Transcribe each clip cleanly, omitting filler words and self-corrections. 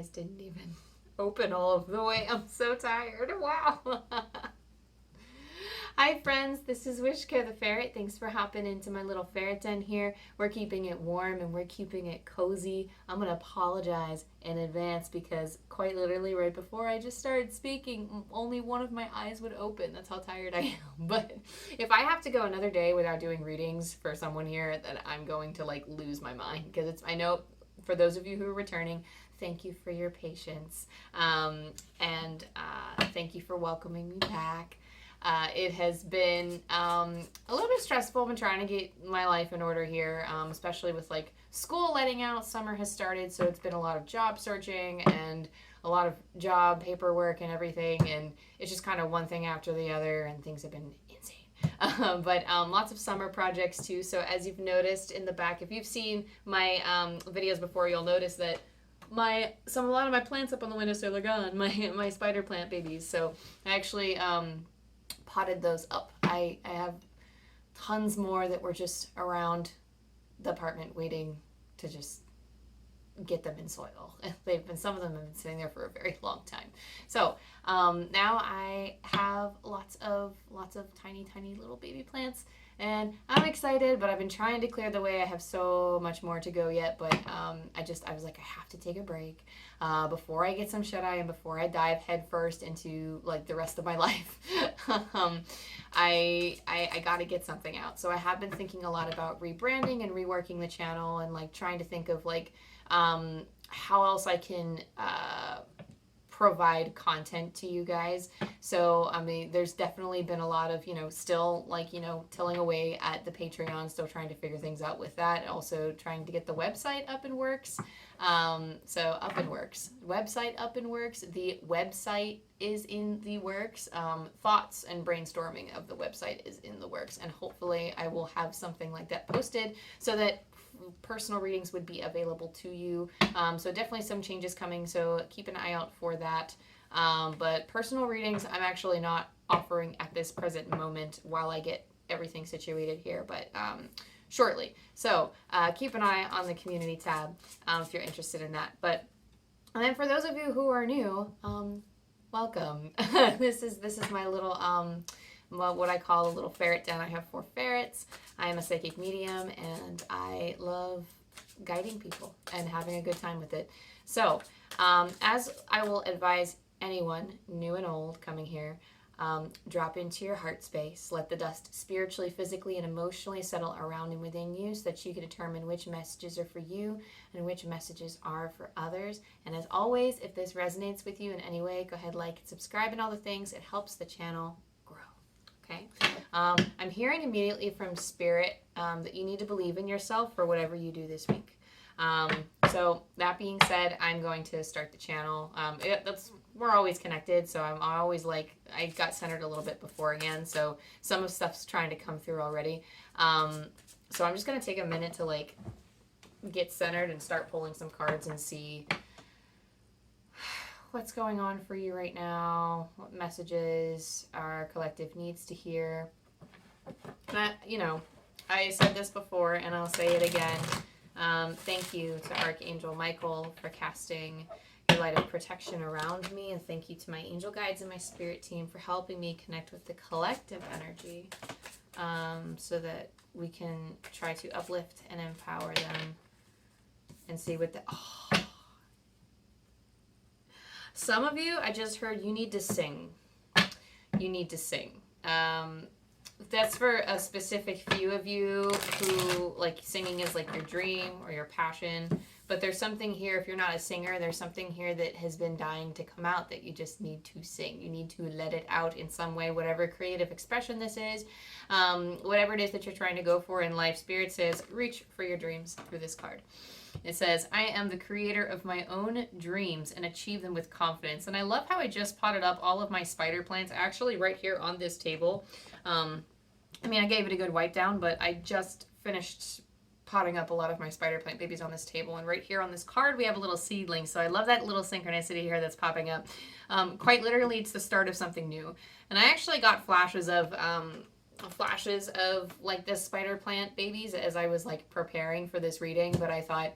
eyes didn't even open all of the way. I'm so tired. Wow. Hi friends, this is Wishko the Ferret. Thanks for hopping into my little ferret den here. We're keeping it warm and we're keeping it cozy. I'm going to apologize in advance because quite literally right before I just started speaking, only one of my eyes would open. That's how tired I am. But if I have to go another day without doing readings for someone here, then I'm going to like lose my mind because I know for those of you who are returning, thank you for your patience. And thank you for welcoming me back. It has been a little bit stressful. I've been trying to get my life in order here, especially with like school letting out. Summer has started, so it's been a lot of job searching and a lot of job paperwork and everything. And it's just kind of one thing after the other, and things have been insane. But lots of summer projects too. So as you've noticed in the back, if you've seen my videos before, you'll notice that a lot of my plants up on the windowsill are gone. My spider plant babies. So I actually potted those up. I have tons more that were just around the apartment waiting to just get them in soil. Some of them have been sitting there for a very long time. So now I have lots of tiny little baby plants, and I'm excited, but I've been trying to clear the way. I have so much more to go yet, but I was like, I have to take a break before I get some shut-eye and before I dive headfirst into like the rest of my life. I got to get something out. So I have been thinking a lot about rebranding and reworking the channel and like trying to think of like how else I can provide content to you guys. So I mean, there's definitely been a lot of still like tilling away at the Patreon, still trying to figure things out with that, also trying to get the website up and works. So up and works, website up and works, the website is in the works. Thoughts and brainstorming of the website is in the works, and hopefully I will have something like that posted so that personal readings would be available to you. So definitely some changes coming, so keep an eye out for that. But personal readings I'm actually not offering at this present moment while I get everything situated here, but shortly. So keep an eye on the community tab if you're interested in that. And then for those of you who are new, welcome. This is my little what I call a little ferret den. I have 4 ferrets. I am a psychic medium, and I love guiding people and having a good time with it. So, as I will advise anyone, new and old, coming here, drop into your heart space. Let the dust spiritually, physically, and emotionally settle around and within you so that you can determine which messages are for you and which messages are for others. And as always, if this resonates with you in any way, go ahead, like, and subscribe, and all the things. It helps the channel grow. Okay? I'm hearing immediately from Spirit that you need to believe in yourself for whatever you do this week. So that being said, I'm going to start the channel. We're always connected, so I'm always like, I got centered a little bit beforehand, so some of stuff's trying to come through already. So I'm just going to take a minute to like get centered and start pulling some cards and see what's going on for you right now, what messages our collective needs to hear. And I said this before and I'll say it again. Thank you to Archangel Michael for casting your light of protection around me, and thank you to my angel guides and my spirit team for helping me connect with the collective energy so that we can try to uplift and empower them and see what some of you, I just heard you need to sing. You need to sing. That's for a specific few of you who like singing is like your dream or your passion. But there's something here, if you're not a singer, there's something here that has been dying to come out that you just need to sing. You need to let it out in some way, whatever creative expression this is, whatever it is that you're trying to go for in life. Spirit says, reach for your dreams through this card. It says, I am the creator of my own dreams and achieve them with confidence. And I love how I just potted up all of my spider plants actually right here on this table. I gave it a good wipe down, but I just finished potting up a lot of my spider plant babies on this table. And right here on this card, we have a little seedling. So I love that little synchronicity here that's popping up. Quite literally, it's the start of something new. And I actually got flashes of like this spider plant babies as I was like preparing for this reading. But I thought,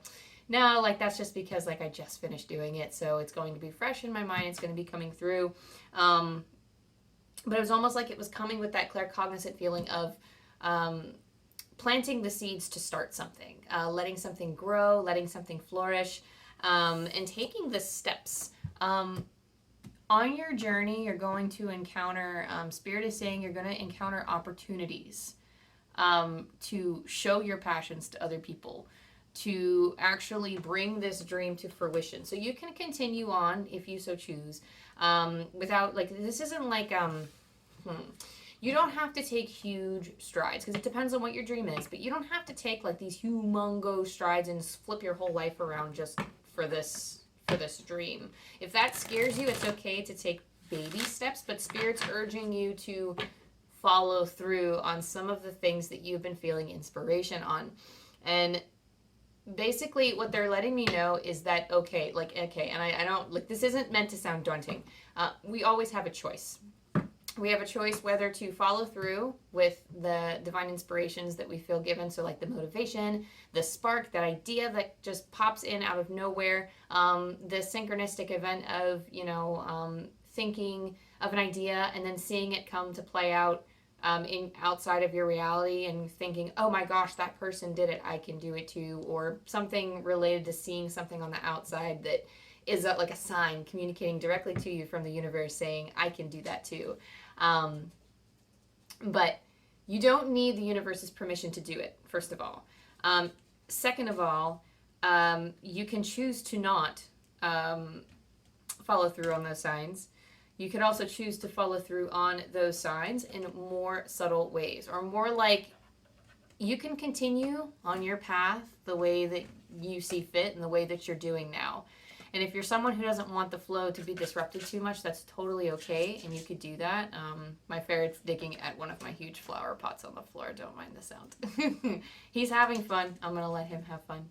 no, like that's just because like I just finished doing it, so it's going to be fresh in my mind. It's going to be coming through. But it was almost like it was coming with that claircognizant feeling of planting the seeds to start something, letting something grow, letting something flourish, and taking the steps. On your journey, you're going to encounter, Spirit is saying you're going to encounter opportunities to show your passions to other people, to actually bring this dream to fruition. So you can continue on if you so choose, without, like, this isn't like, you don't have to take huge strides, because it depends on what your dream is, but you don't have to take like these humongous strides and flip your whole life around just for this dream. If that scares you, it's okay to take baby steps, but Spirit's urging you to follow through on some of the things that you've been feeling inspiration on. And basically what they're letting me know is that, okay, and I don't, like, this isn't meant to sound daunting. We always have a choice. We have a choice whether to follow through with the divine inspirations that we feel given. So like the motivation, the spark, that idea that just pops in out of nowhere, the synchronistic event of, thinking of an idea and then seeing it come to play out in outside of your reality and thinking, oh my gosh, that person did it, I can do it too. Or something related to seeing something on the outside that is like a sign communicating directly to you from the universe saying, I can do that too. But you don't need the universe's permission to do it, first of all. Second of all, you can choose to not follow through on those signs. You could also choose to follow through on those signs in more subtle ways, or more like you can continue on your path the way that you see fit and the way that you're doing now. And if you're someone who doesn't want the flow to be disrupted too much, that's totally okay, and you could do that. My ferret's digging at one of my huge flower pots on the floor. Don't mind the sound. He's having fun. I'm going to let him have fun.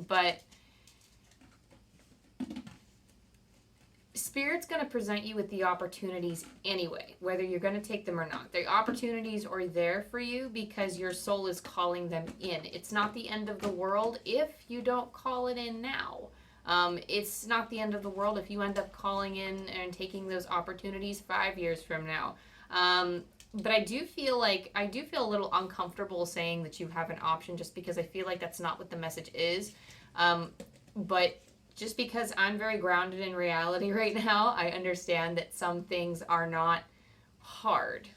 But Spirit's going to present you with the opportunities anyway, whether you're going to take them or not. The opportunities are there for you because your soul is calling them in. It's not the end of the world if you don't call it in now. It's not the end of the world if you end up calling in and taking those opportunities 5 years from now. But I do feel a little uncomfortable saying that you have an option, just because I feel like that's not what the message is. But just because I'm very grounded in reality right now, I understand that some things are not hard.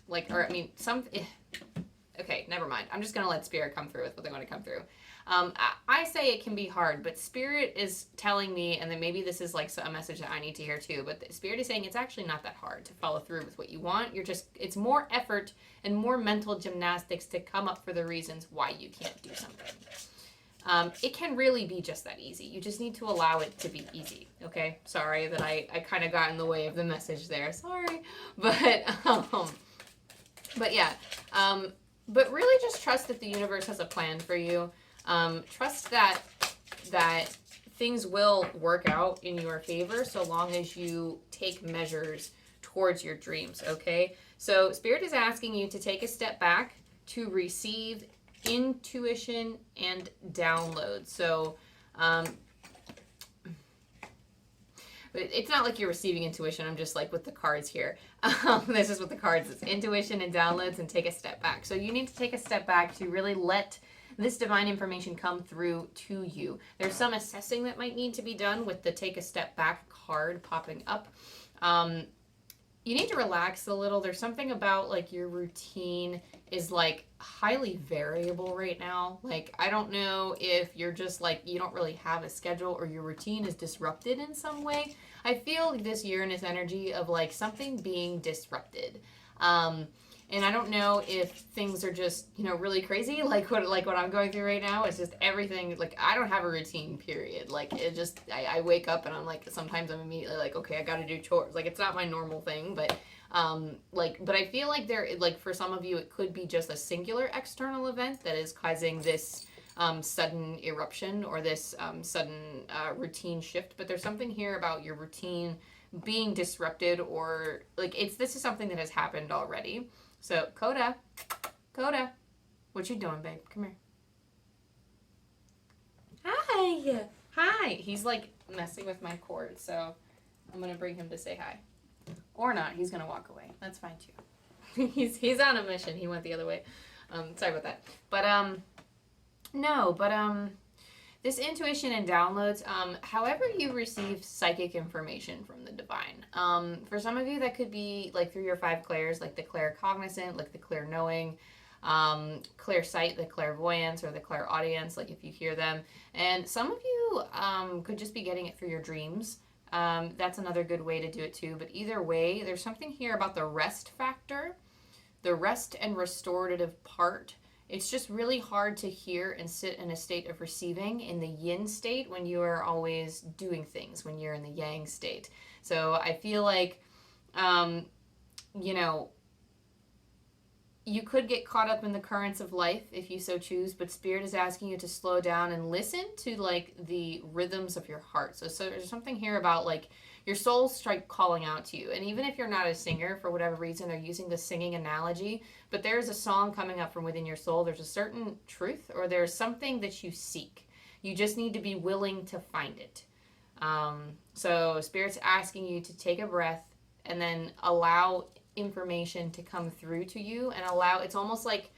Okay, never mind. I'm just going to let Spirit come through with what they want to come through. I say it can be hard, but Spirit is telling me, and then maybe this is like a message that I need to hear too, but the Spirit is saying it's actually not that hard to follow through with what you want. It's more effort and more mental gymnastics to come up for the reasons why you can't do something. It can really be just that easy. You just need to allow it to be easy. Okay? Sorry that I kind of got in the way of the message there. Sorry. But yeah. But really just trust that the universe has a plan for you. Trust that things will work out in your favor so long as you take measures towards your dreams, okay? So Spirit is asking you to take a step back to receive intuition and download. So it's not like you're receiving intuition. I'm just like with the cards here. This is what the cards is: intuition and downloads, and take a step back. So you need to take a step back to really let this divine information come through to you. There's some assessing that might need to be done with the take a step back card popping up. You need to relax a little. There's something about like your routine is like highly variable right now. Like, I don't know if you're just like, you don't really have a schedule, or your routine is disrupted in some way. I feel this Uranus energy of like something being disrupted. And I don't know if things are just, really crazy, like what I'm going through right now. It's just everything, like, I don't have a routine, period. Like, it just, I wake up and I'm like, sometimes I'm immediately like, okay, I gotta do chores. Like, it's not my normal thing, but, but I feel like for some of you, it could be just a singular external event that is causing this sudden eruption, or this sudden routine shift. But there's something here about your routine being disrupted, or, like, this is something that has happened already. So, Coda, what you doing, babe? Come here. Hi. Hi! Hi! He's like messing with my cord, so I'm gonna bring him to say hi. Or not, he's gonna walk away. That's fine too. he's on a mission. He went the other way. Sorry about that. But this intuition and downloads, however you receive psychic information from the divine. For some of you, that could be like through your 5 clairs, like the claircognizant, like the clair-knowing, clair-sight, the clairvoyance, or the clairaudience, like if you hear them. And some of you could just be getting it through your dreams. That's another good way to do it too. But either way, there's something here about the rest factor, the rest and restorative part. It's just really hard to hear and sit in a state of receiving in the yin state when you are always doing things, when you're in the yang state. So I feel like, you could get caught up in the currents of life if you so choose, but Spirit is asking you to slow down and listen to like the rhythms of your heart. So there's something here about like your soul's calling out to you. And even if you're not a singer, for whatever reason, they're using the singing analogy, but there's a song coming up from within your soul. There's a certain truth, or there's something that you seek. You just need to be willing to find it. So Spirit's asking you to take a breath and then allow information to come through to you, and it's almost like,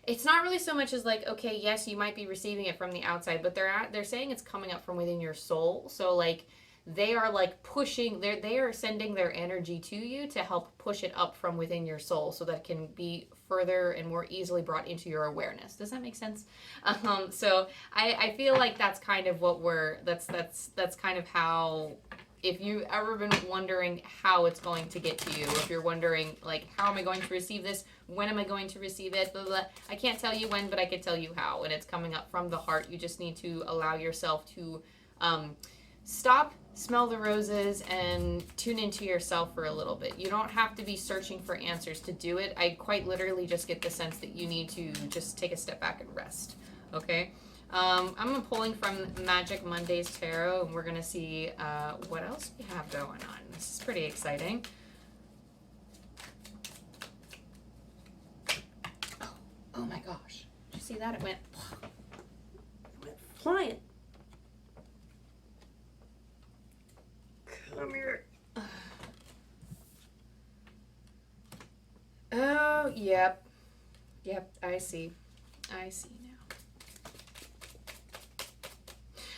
it's not really so much as like, okay, yes, you might be receiving it from the outside, but they're saying it's coming up from within your soul. So like they are like pushing, they are sending their energy to you to help push it up from within your soul so that it can be further and more easily brought into your awareness. Does that make sense? So I feel like that's kind of what that's kind of how, if you've ever been wondering how it's going to get to you, if you're wondering, like, how am I going to receive this? When am I going to receive it? Blah, blah, blah. I can't tell you when, but I can tell you how. And it's coming up from the heart. You just need to allow yourself to stop, smell the roses, and tune into yourself for a little bit. You don't have to be searching for answers to do it. I quite literally just get the sense that you need to just take a step back and rest. Okay? I'm pulling from Magic Monday's Tarot, and we're going to see what else we have going on. This is pretty exciting. Oh my gosh. Did you see that? It went flying. Come here. Oh, yep. Yep, I see now.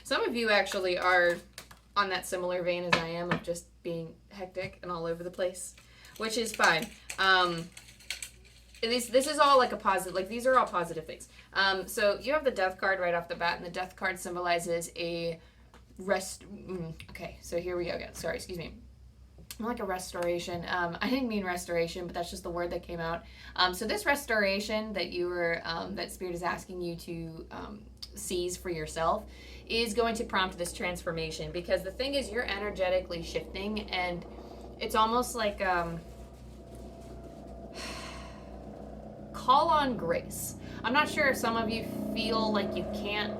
Some of you actually are on that similar vein as I am, of just being hectic and all over the place, which is fine. This is all like a positive, like these are all positive things. So you have the Death card right off the bat, and the Death card symbolizes a rest. Okay, so here we go again. Sorry, excuse me. Like a restoration. I didn't mean restoration, but that's just the word that came out. So this restoration that that Spirit is asking you to seize for yourself is going to prompt this transformation, because the thing is, you're energetically shifting, and it's almost like call on grace. I'm not sure if some of you feel like you can't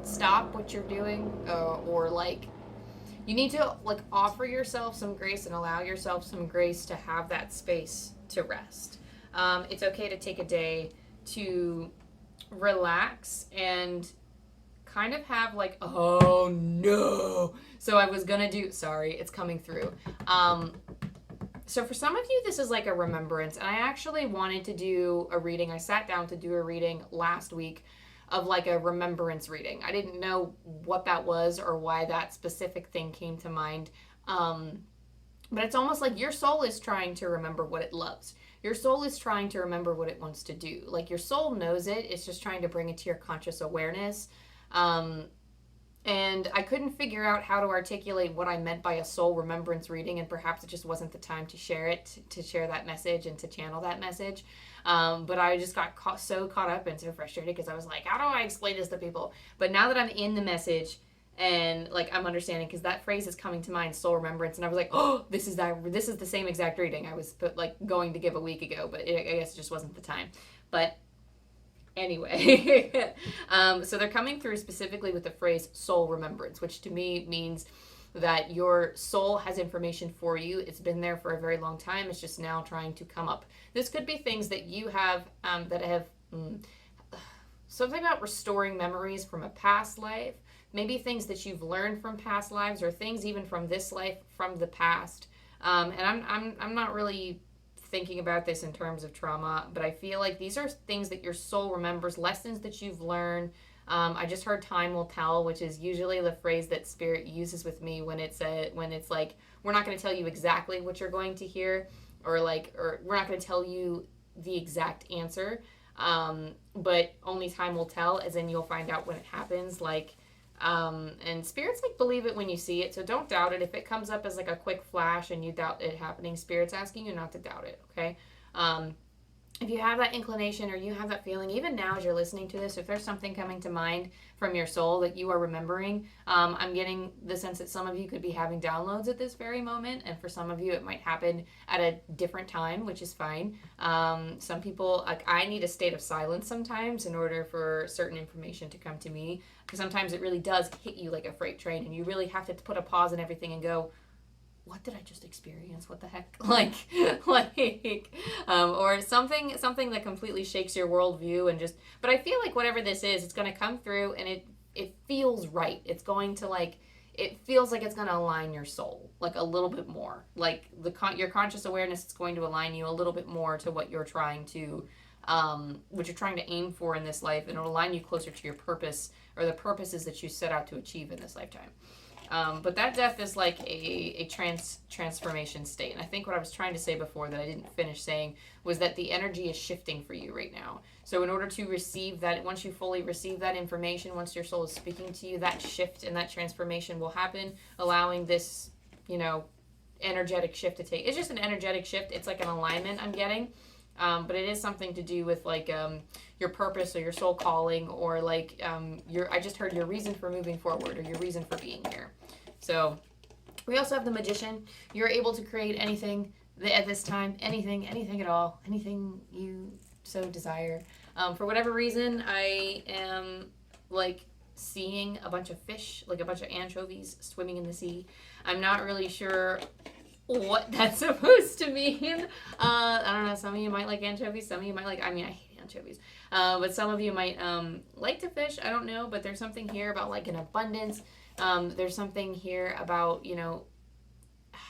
stop what you're doing, or like you need to like offer yourself some grace and allow yourself some grace to have that space to rest. It's okay to take a day to relax and kind of have like, oh no. So I was gonna do, sorry, it's coming through. So for some of you, this is like a remembrance. And I actually wanted to do a reading. I sat down to do a reading last week of like a remembrance reading. I didn't know what that was or why that specific thing came to mind. But it's almost like your soul is trying to remember what it loves. Your soul is trying to remember what it wants to do. Like your soul knows it. It's just trying to bring it to your conscious awareness. And I couldn't figure out how to articulate what I meant by a soul remembrance reading, and perhaps it just wasn't the time to share it, to share that message and to channel that message. But I just got so caught up and so frustrated because I was like, how do I explain this to people? But now that I'm in the message and like I'm understanding, because that phrase is coming to mind, soul remembrance, and I was like, oh, this is the same exact reading I was going to give a week ago, but I guess it just wasn't the time. But anyway, so they're coming through specifically with the phrase soul remembrance, which to me means that your soul has information for you. It's been there for a very long time. It's just now trying to come up. This could be things that you have something about restoring memories from a past life, maybe things that you've learned from past lives, or things even from this life from the past. And I'm not really thinking about this in terms of trauma, but I feel like these are things that your soul remembers, lessons that you've learned. I just heard "time will tell," which is usually the phrase that Spirit uses with me when it's like, we're not going to tell you exactly what you're going to hear, or we're not going to tell you the exact answer, but only time will tell, as in you'll find out when it happens. And Spirit's like, believe it when you see it, so don't doubt it. If it comes up as like a quick flash and you doubt it happening, Spirit's asking you not to doubt it, okay? If you have that inclination, or you have that feeling, even now as you're listening to this, if there's something coming to mind from your soul that you are remembering, I'm getting the sense that some of you could be having downloads at this very moment, and for some of you it might happen at a different time, which is fine. Some people, like, I need a state of silence sometimes in order for certain information to come to me, because sometimes it really does hit you like a freight train, and you really have to put a pause in everything and go, what did I just experience? What the heck? Or something that completely shakes your worldview, and just, but I feel like whatever this is, it's going to come through, and it feels right. It's going to, like, it feels like it's going to align your soul, like, a little bit more. Like, your conscious awareness is going to align you a little bit more to what you're trying to aim for in this life, and it'll align you closer to your purpose, or the purposes that you set out to achieve in this lifetime. But that death is like a transformation state. And I think what I was trying to say before that I didn't finish saying was that the energy is shifting for you right now. So in order to receive that, once you fully receive that information, once your soul is speaking to you, that shift and that transformation will happen, allowing this, energetic shift to take. It's just an energetic shift. It's like an alignment I'm getting. But it is something to do with your purpose, or your soul calling, or I just heard your reason for moving forward, or your reason for being here. So we also have the Magician. You're able to create anything at this time, anything at all, anything you so desire. For whatever reason, I am seeing a bunch of fish, like a bunch of anchovies swimming in the sea. I'm not really sure what that's supposed to mean. I don't know, some of you might like anchovies, some of you might I hate anchovies, but some of you might like to fish. I don't know, but there's something here about an abundance. There's something here about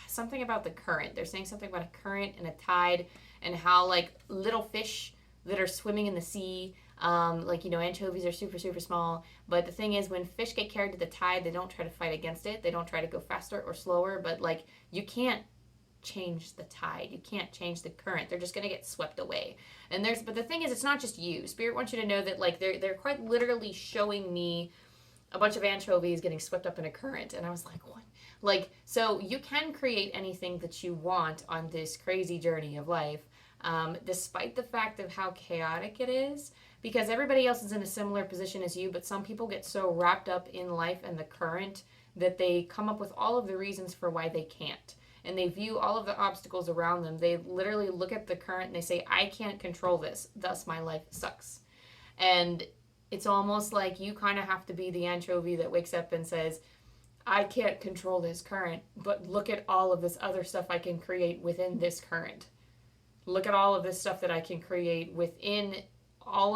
something about the current. They're saying something about a current and a tide, and how little fish that are swimming in the sea, anchovies are super, super small, but the thing is, when fish get carried to the tide, they don't try to fight against it. They don't try to go faster or slower, but you can't change the tide. You can't change the current. They're just going to get swept away. But the thing is, it's not just you. Spirit wants you to know that they're quite literally showing me a bunch of anchovies getting swept up in a current, and I was like, what? So you can create anything that you want on this crazy journey of life, despite the fact of how chaotic it is, because everybody else is in a similar position as you, but some people get so wrapped up in life and the current that they come up with all of the reasons for why they can't. And they view all of the obstacles around them. They literally look at the current and they say, I can't control this, thus my life sucks. And it's almost like you kind of have to be the anchovy that wakes up and says, I can't control this current, but look at all of this other stuff I can create within this current. Look at all of this stuff that I can create within all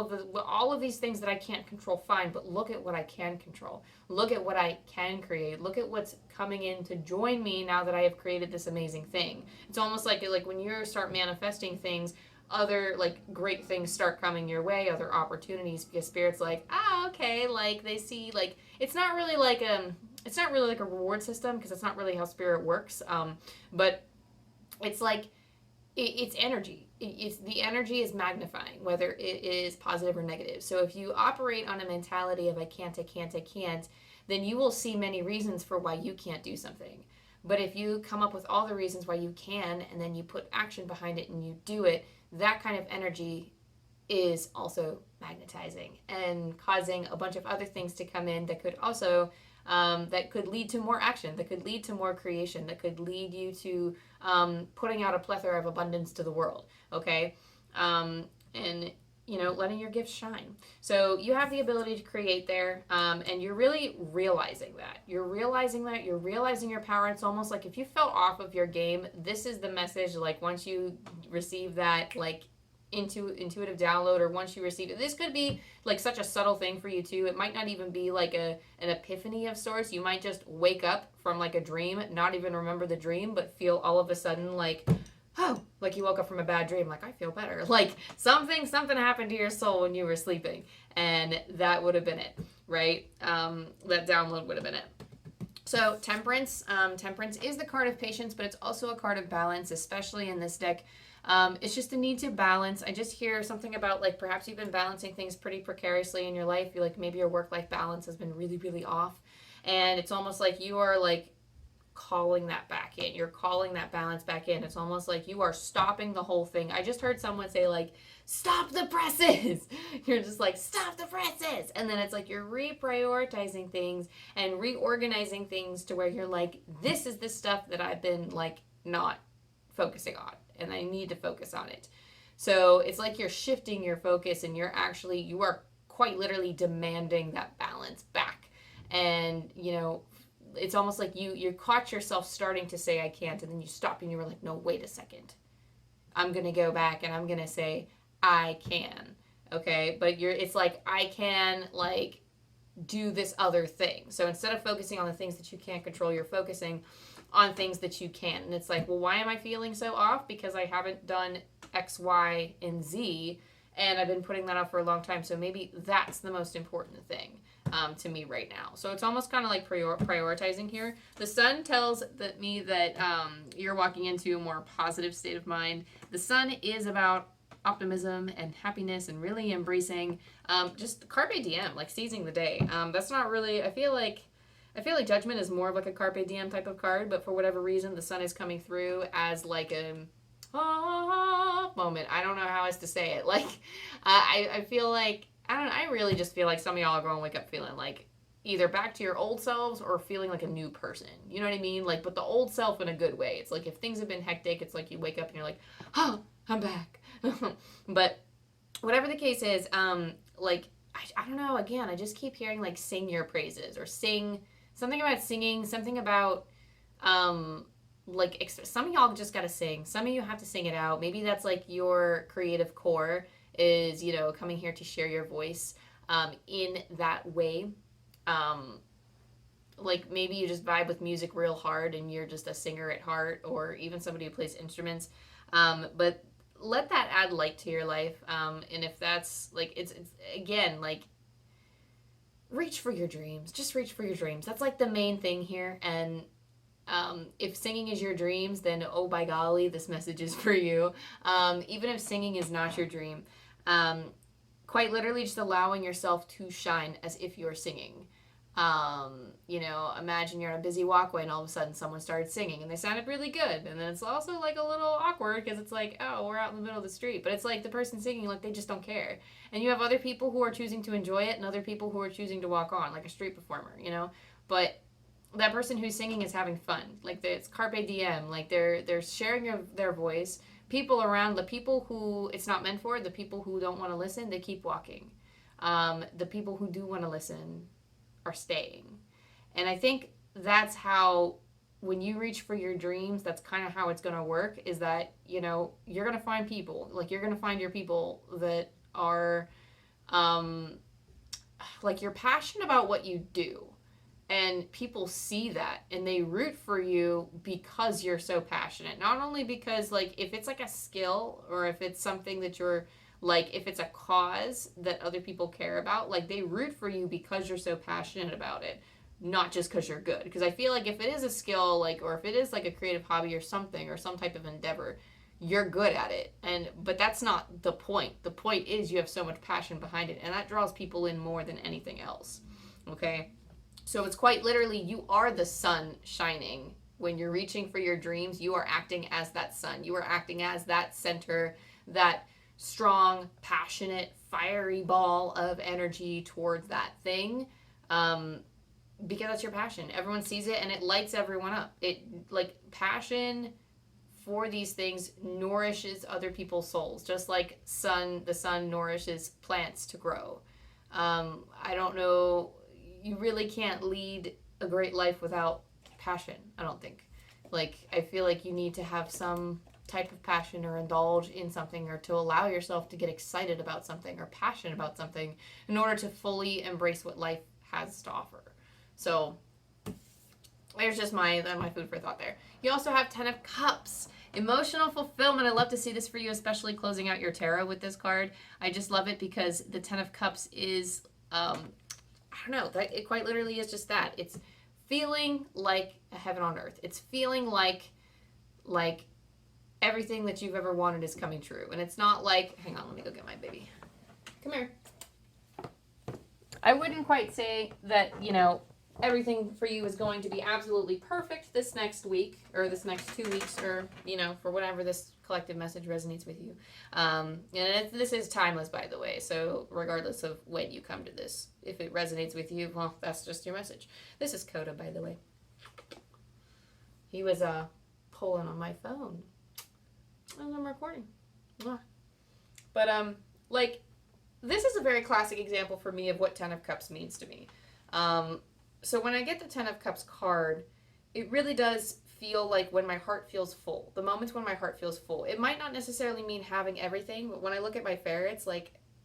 of these things that I can't control, fine, but look at what I can control. Look at what I can create. Look at what's coming in to join me now that I have created this amazing thing. It's almost like when you start manifesting things, other great things start coming your way, other opportunities, because Spirit's okay, they see, it's not really like a reward system, because that's not really how Spirit works, but it's it's energy. The energy is magnifying, whether it is positive or negative. So if you operate on a mentality of I can't, then you will see many reasons for why you can't do something. But if you come up with all the reasons why you can, and then you put action behind it and you do it, that kind of energy is also magnetizing and causing a bunch of other things to come in that could also that could lead to more action, that could lead to more creation, that could lead you to putting out a plethora of abundance to the world, okay? And, letting your gifts shine. So you have the ability to create there, and you're really realizing that. You're realizing your power. It's almost like if you fell off of your game, this is the message, once you receive that, intuitive download, or once you receive it, this could be like such a subtle thing for you too. It might not even be like an epiphany of sorts. You might just wake up from like a dream, not even remember the dream, but feel all of a sudden like, oh, like you woke up from a bad dream, like I feel better, like something happened to your soul when you were sleeping, and that would have been it, right? That download would have been it. So Temperance, Temperance is the card of patience, but it's also a card of balance, especially in this deck. It's just a need to balance. I just hear something about like perhaps you've been balancing things pretty precariously in your life. You're like, maybe your work-life balance has been really, really off. And it's almost like you are like calling that back in. You're calling that balance back in. It's almost like you are stopping the whole thing. I just heard someone say like, stop the presses. You're just like, stop the presses. And then it's like you're reprioritizing things and reorganizing things to where you're like, this is the stuff that I've been like not focusing on, and I need to focus on it. So it's like you're shifting your focus, and you are quite literally demanding that balance back. And, you know, it's almost like you caught yourself starting to say, I can't, and then you stop and you were like, no, wait a second. I'm going to go back and I'm going to say, I can. Okay. But it's like, I can like do this other thing. So instead of focusing on the things that you can't control, you're focusing on things that you can. And it's like, well, why am I feeling so off? Because I haven't done X, Y, and Z, and I've been putting that off for a long time. So maybe that's the most important thing to me right now. So it's almost kind of like prioritizing here. The sun tells me that you're walking into a more positive state of mind. The sun is about optimism and happiness and really embracing just carpe diem, like seizing the day. That's not really, I feel like Judgment is more of like a carpe diem type of card, but for whatever reason, the sun is coming through as like a moment. I don't know how else to say it. Like, I feel like, I really just feel like some of y'all are going to wake up feeling like either back to your old selves or feeling like a new person. You know what I mean? Like, but the old self in a good way. It's like if things have been hectic, it's like you wake up and you're like, oh, I'm back. But whatever the case is, like, I don't know, again, I just keep hearing like sing your praises or sing something about singing, something about like some of y'all just gotta sing. Some of you have to sing it out. Maybe that's like your creative core is, you know, coming here to share your voice in that way. Like maybe you just vibe with music real hard and you're just a singer at heart, or even somebody who plays instruments. But let that add light to your life. And if that's like, it's again, like, reach for your dreams. Just reach for your dreams. That's like the main thing here. And if singing is your dreams, then oh by golly, this message is for you. Even if singing is not your dream, quite literally just allowing yourself to shine as if you're singing. You know, imagine you're on a busy walkway and all of a sudden someone started singing and they sounded really good. And then it's also like a little awkward because it's like, oh, we're out in the middle of the street. But it's like the person singing, like they just don't care. And you have other people who are choosing to enjoy it and other people who are choosing to walk on, like a street performer, you know. But that person who's singing is having fun. Like it's carpe diem. Like they're sharing their voice. People around, the people who it's not meant for, the people who don't want to listen, they keep walking. The people who do want to listen are staying. And I think that's how, when you reach for your dreams, that's kind of how it's going to work, is that, you know, you're going to find people, like you're going to find your people that are, like you're passionate about what you do, and people see that and they root for you because you're so passionate. Not only because like, if it's like a skill or if it's something that you're like, if it's a cause that other people care about, like they root for you because you're so passionate about it, not just because you're good. Because I feel like if it is a skill, like, or if it is like a creative hobby or something or some type of endeavor, you're good at it. But that's not the point. The point is you have so much passion behind it, and that draws people in more than anything else. Okay? So it's quite literally, you are the sun shining. When you're reaching for your dreams, you are acting as that sun. You are acting as that center, that strong, passionate, fiery ball of energy towards that thing, because that's your passion. Everyone sees it and it lights everyone up. It, like, passion for these things nourishes other people's souls, just like the sun nourishes plants to grow. I don't know, you really can't lead a great life without passion, I don't think. Like, I feel like you need to have some type of passion or indulge in something or to allow yourself to get excited about something or passionate about something in order to fully embrace what life has to offer. So there's just my food for thought there. You also have 10 of Cups. Emotional fulfillment. I love to see this for you, especially closing out your tarot with this card. I just love it because the 10 of Cups is, I don't know, it quite literally is just that. It's feeling like a heaven on earth. It's feeling like everything that you've ever wanted is coming true. And it's not like, hang on, let me go get my baby. Come here. I wouldn't quite say that, everything for you is going to be absolutely perfect this next week or this next 2 weeks or, for whatever this collective message resonates with you. And this is timeless, by the way. So regardless of when you come to this, if it resonates with you, well, that's just your message. This is Coda, by the way. He was pulling on my phone as I'm recording. But, this is a very classic example for me of what 10 of Cups means to me. So when I get the 10 of Cups card, it really does feel like when my heart feels full. The moments when my heart feels full. It might not necessarily mean having everything, but when I look at my ferrets,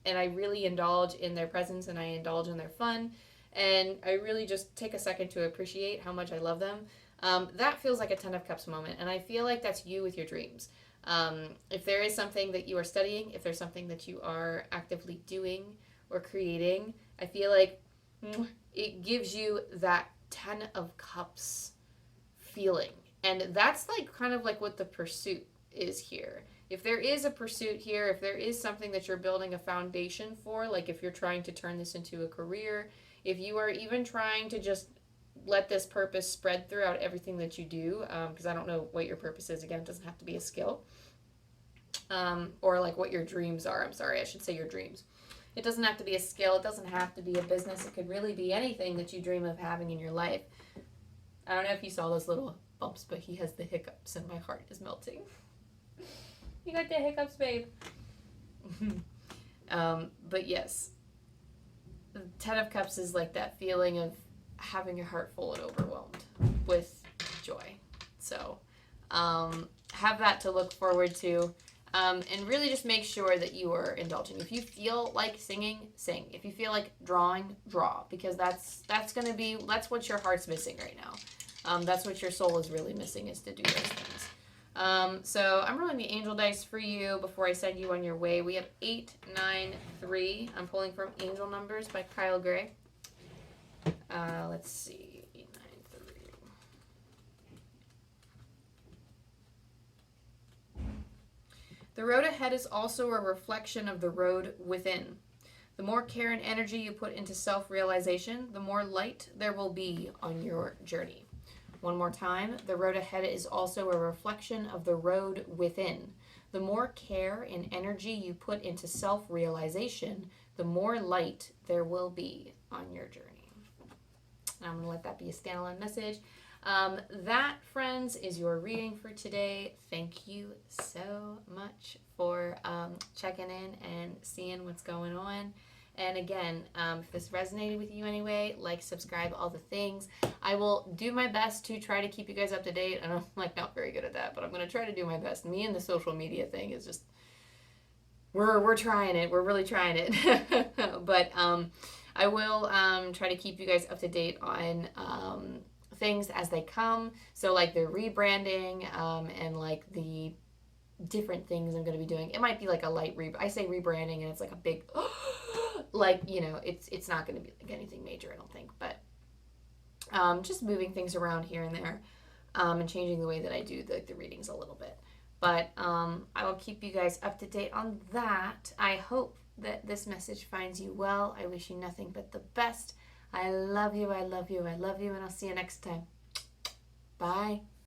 and I really indulge in their presence and I indulge in their fun, and I really just take a second to appreciate how much I love them, that feels like a 10 of Cups moment. And I feel like that's you with your dreams. If there is something that you are studying, if there's something that you are actively doing or creating, I feel like it gives you that 10 of Cups feeling. And that's kind of what the pursuit is here. If there is a pursuit here, if there is something that you're building a foundation for, if you're trying to turn this into a career, if you are even trying to just let this purpose spread throughout everything that you do, because I don't know what your purpose is. Again, it doesn't have to be a skill. Or what your dreams are. I'm sorry, I should say your dreams. It doesn't have to be a skill. It doesn't have to be a business. It could really be anything that you dream of having in your life. I don't know if you saw those little bumps, but he has the hiccups and my heart is melting. You got the hiccups, babe. But yes, the 10 of Cups is that feeling of having your heart full and overwhelmed with joy. So have that to look forward to. And really just make sure that you are indulging. If you feel like singing, sing. If you feel like drawing, draw. Because that's what your heart's missing right now. That's what your soul is really missing, is to do those things. So I'm rolling the angel dice for you before I send you on your way. We have 8, 9, 3. I'm pulling from Angel Numbers by Kyle Gray. Let's see. The road ahead is also a reflection of the road within. The more care and energy you put into self-realization, the more light there will be on your journey. One more time, the road ahead is also a reflection of the road within. The more care and energy you put into self-realization, the more light there will be on your journey. And I'm going to let that be a standalone message. That, friends, is your reading for today. Thank you so much for checking in and seeing what's going on. And again, if this resonated with you anyway, subscribe, all the things. I will do my best to try to keep you guys up to date. And I'm not very good at that, but I'm going to try to do my best. Me and the social media thing is just, we're trying it. We're really trying it. But I will try to keep you guys up to date on things as they come. So the rebranding and the different things I'm going to be doing. It might be a light I say rebranding and it's a big it's not going to be anything major, I don't think, but just moving things around here and there and changing the way that I do the readings a little bit. But I will keep you guys up to date on that. I hope that this message finds you well. I wish you nothing but the best. I love you, I love you, I love you, and I'll see you next time. Bye.